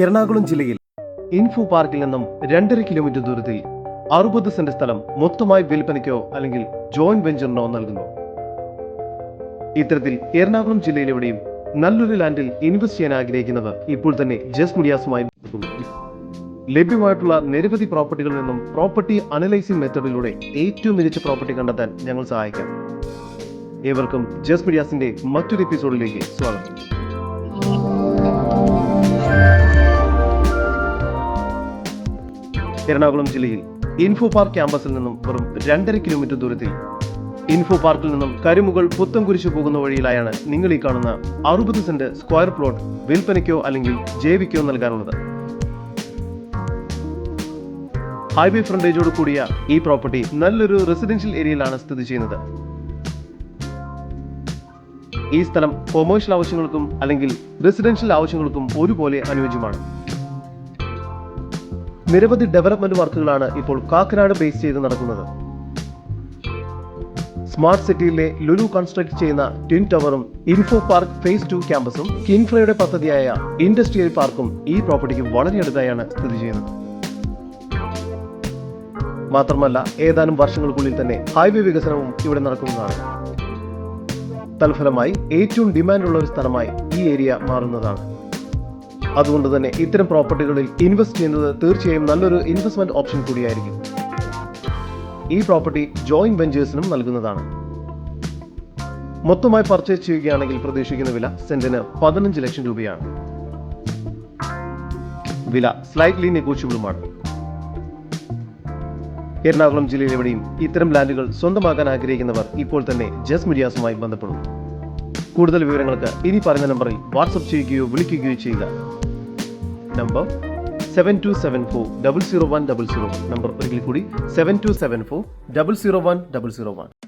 എറണാകുളം ജില്ലയിൽ ഇൻഫോ പാർക്കിൽ നിന്നും 2.5 കിലോമീറ്റർ ദൂരത്തിൽ 60 സെന്റ് സ്ഥലം മൊത്തമായി വിൽപ്പനയ്ക്കോ അല്ലെങ്കിൽ ജോയിന്റ് വെഞ്ചറിനോ നൽകുന്നു. ഇത്തരത്തിൽ എറണാകുളം ജില്ലയിലെവിടെയും നല്ലൊരു ലാൻഡിൽ ഇൻവെസ്റ്റ് ചെയ്യാൻ ആഗ്രഹിക്കുന്നവർ ഇപ്പോൾ തന്നെ ജസ് മീഡിയാസുമായി ബന്ധപ്പെടുന്നു. ലഭ്യമായിട്ടുള്ള നിരവധി പ്രോപ്പർട്ടികളിൽ നിന്നും പ്രോപ്പർട്ടി അനലൈസിംഗ് മെത്തേഡിലൂടെ ഏറ്റവും മികച്ച പ്രോപ്പർട്ടി കണ്ടെത്താൻ ഞങ്ങൾ സഹായിക്കാം. ഏവർക്കും ജസ് മീഡിയാസിന്റെ മറ്റൊരു എപ്പിസോഡിലേക്ക് സ്വാഗതം. എറണാകുളം ജില്ലയിൽ ഇൻഫോ പാർക്ക് ക്യാമ്പസിൽ നിന്നും വെറും 2.5 കിലോമീറ്റർ ദൂരത്തിൽ ഇൻഫോ പാർക്കിൽ നിന്നും കരിമുകൾ പുത്തൻകുരിശ് പോകുന്ന വഴിയിലായാണ് നിങ്ങൾ ഈ കാണുന്ന 60 സെന്റ് സ്ക്വയർ പ്ലോട്ട് വിൽപ്പനയ്ക്കോ അല്ലെങ്കിൽ ജെവിക്കോ നൽകാനുള്ളത്. ഹൈവേ ഫ്രണ്ടേജോട് കൂടിയ ഈ പ്രോപ്പർട്ടി നല്ലൊരു റെസിഡൻഷ്യൽ ഏരിയയിലാണ് സ്ഥിതി ചെയ്യുന്നത്. ഈ സ്ഥലം കൊമേഴ്ഷ്യൽ ആവശ്യങ്ങൾക്കും അല്ലെങ്കിൽ റെസിഡൻഷ്യൽ ആവശ്യങ്ങൾക്കും ഒരുപോലെ അനുയോജ്യമാണ്. നിരവധി ഡെവലപ്മെന്റ് വർക്കുകളാണ് ഇപ്പോൾ കാക്കനാട് ബേസ് ചെയ്ത് നടക്കുന്നത്. സ്മാർട്ട് സിറ്റിയിലെ ലുലു കൺസ്ട്രക്ട് ചെയ്യുന്ന ട്വിൻ ടവറും ഇൻഫോ പാർക്ക് ഫേസ് 2 ക്യാമ്പസും കിൻഫ്രയുടെ പദ്ധതിയായ ഇൻഡസ്ട്രിയൽ പാർക്കും ഈ പ്രോപ്പർട്ടിക്ക് വളരെ അടുത്തായാണ് സ്ഥിതി ചെയ്യുന്നത്. മാത്രമല്ല ഏതാനും വർഷങ്ങൾക്കുള്ളിൽ തന്നെ ഹൈവേ വികസനവും ഇവിടെ നടക്കുന്നതാണ്. തൽഫലമായി ഏറ്റവും ഡിമാൻഡുള്ള ഒരു സ്ഥലമായി ഈ ഏരിയ മാറുന്നതാണ്. അതുകൊണ്ട് തന്നെ ഇത്തരം പ്രോപ്പർട്ടികളിൽ ഇൻവെസ്റ്റ് ചെയ്യുന്നത് തീർച്ചയായും നല്ലൊരു ഇൻവെസ്റ്റ്മെന്റ് ഓപ്ഷൻ കൂടിയായിരിക്കും. ഈ പ്രോപ്പർട്ടി ജോയിന്റ് വെഞ്ചേഴ്സിനും നൽകുന്നതാണ്. മൊത്തമായി പർച്ചേസ് ചെയ്യുകയാണെങ്കിൽ പ്രതീക്ഷിക്കുന്ന വില സെന്റിന് 15 ലക്ഷം രൂപയാണ്. വില സ്ലൈറ്റ്ലി നെഗോഷ്യബിളുമാണ്. എറണാകുളം ജില്ലയിൽ എവിടെയും ഇത്തരം ലാൻഡുകൾ സ്വന്തമാക്കാൻ ആഗ്രഹിക്കുന്നവർ ഇപ്പോൾ തന്നെ ജസ് മീഡിയാസുമായി ബന്ധപ്പെടും. കൂടുതൽ വിവരങ്ങൾക്ക് ഇനി പറയുന്ന നമ്പറിൽ വാട്സ്ആപ്പ് ചെയ്യുകയോ വിളിക്കുകയോ ചെയ്യുക. നമ്പർ 7274 00100. നമ്പർ ഒരിക്കൽ കൂടി 7274 00100.